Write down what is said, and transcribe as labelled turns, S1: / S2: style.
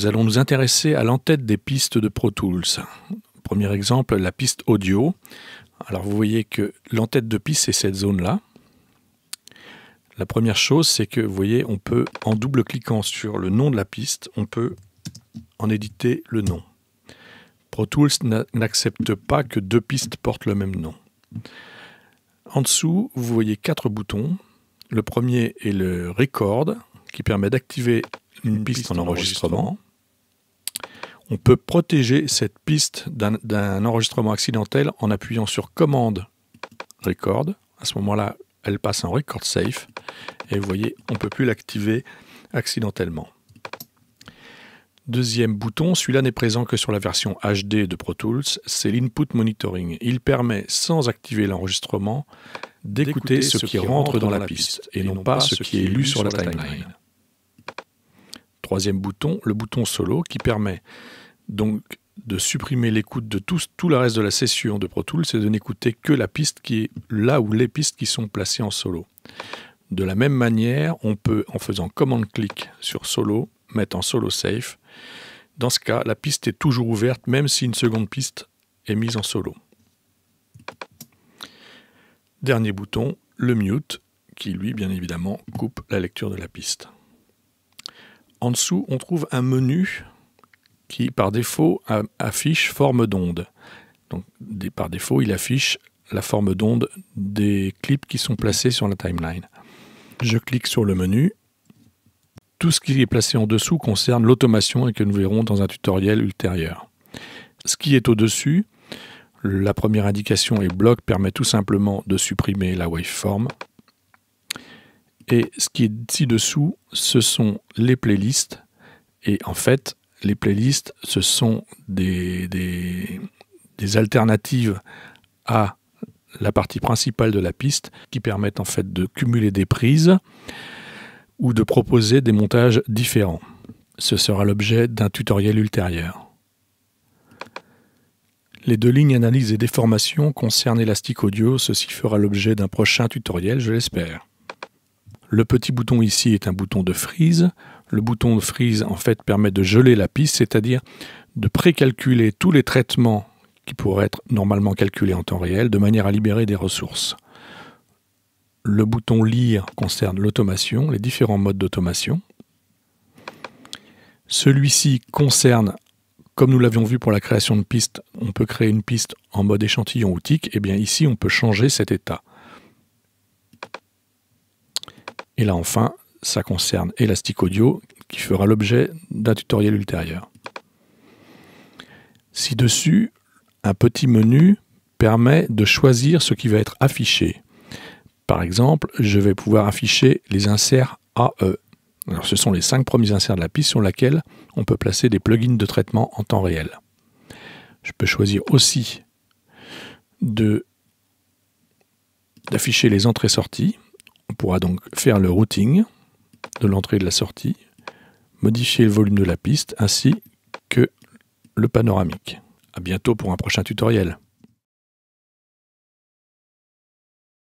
S1: nous allons nous intéresser à l'entête des pistes de Pro Tools. Premier exemple, la piste audio. Alors vous voyez que l'entête de piste, c'est cette zone-là. La première chose, c'est que vous voyez, on peut, en double-cliquant sur le nom de la piste, on peut en éditer le nom. Pro Tools n'accepte pas que deux pistes portent le même nom. En dessous, vous voyez 4 boutons. Le premier est le Record, qui permet d'activer une piste en enregistrement. On peut protéger cette piste d'un enregistrement accidentel en appuyant sur Commande Record. À ce moment-là, elle passe en Record Safe. Et vous voyez, on ne peut plus l'activer accidentellement. Deuxième bouton, celui-là n'est présent que sur la version HD de Pro Tools, c'est l'Input Monitoring. Il permet, sans activer l'enregistrement, d'écouter ce qui rentre dans la piste et non pas ce qui est lu sur la timeline. Troisième bouton, le bouton Solo, qui permet donc de supprimer l'écoute de tout le reste de la session de Pro Tools et de n'écouter que la piste qui est là ou les pistes qui sont placées en solo. De la même manière, on peut, en faisant commande-clic sur Solo, mettre en Solo Safe. Dans ce cas, la piste est toujours ouverte, même si une seconde piste est mise en solo. Dernier bouton, le Mute, qui lui, bien évidemment, coupe la lecture de la piste. En dessous, on trouve un menu qui, par défaut, affiche forme d'onde. Donc, par défaut, il affiche la forme d'onde des clips qui sont placés sur la timeline. Je clique sur le menu. Tout ce qui est placé en dessous concerne l'automation et que nous verrons dans un tutoriel ultérieur. Ce qui est au-dessus, la première indication est bloc, permet tout simplement de supprimer la waveform. Et ce qui est ci-dessous, ce sont les playlists. Et en fait, les playlists, ce sont des alternatives à la partie principale de la piste qui permettent en fait de cumuler des prises ou de proposer des montages différents. Ce sera l'objet d'un tutoriel ultérieur. Les deux lignes analyse et déformation concernent Elastic Audio, ceci fera l'objet d'un prochain tutoriel, je l'espère. Le petit bouton ici est un bouton de freeze. Le bouton de freeze en fait permet de geler la piste, c'est-à-dire de précalculer tous les traitements qui pourraient être normalement calculés en temps réel, de manière à libérer des ressources. Le bouton lire concerne l'automation, les différents modes d'automation. Celui-ci concerne, comme nous l'avions vu pour la création de pistes, on peut créer une piste en mode échantillon ou tick, et bien ici on peut changer cet état. Et là enfin, ça concerne Elastic Audio, qui fera l'objet d'un tutoriel ultérieur. Ci-dessus, un petit menu permet de choisir ce qui va être affiché. Par exemple, je vais pouvoir afficher les inserts AE. Alors, ce sont les 5 premiers inserts de la piste sur laquelle on peut placer des plugins de traitement en temps réel. Je peux choisir aussi d'afficher les entrées-sorties. On pourra donc faire le routing de l'entrée et de la sortie, modifier le volume de la piste ainsi que le panoramique. À bientôt pour un prochain tutoriel.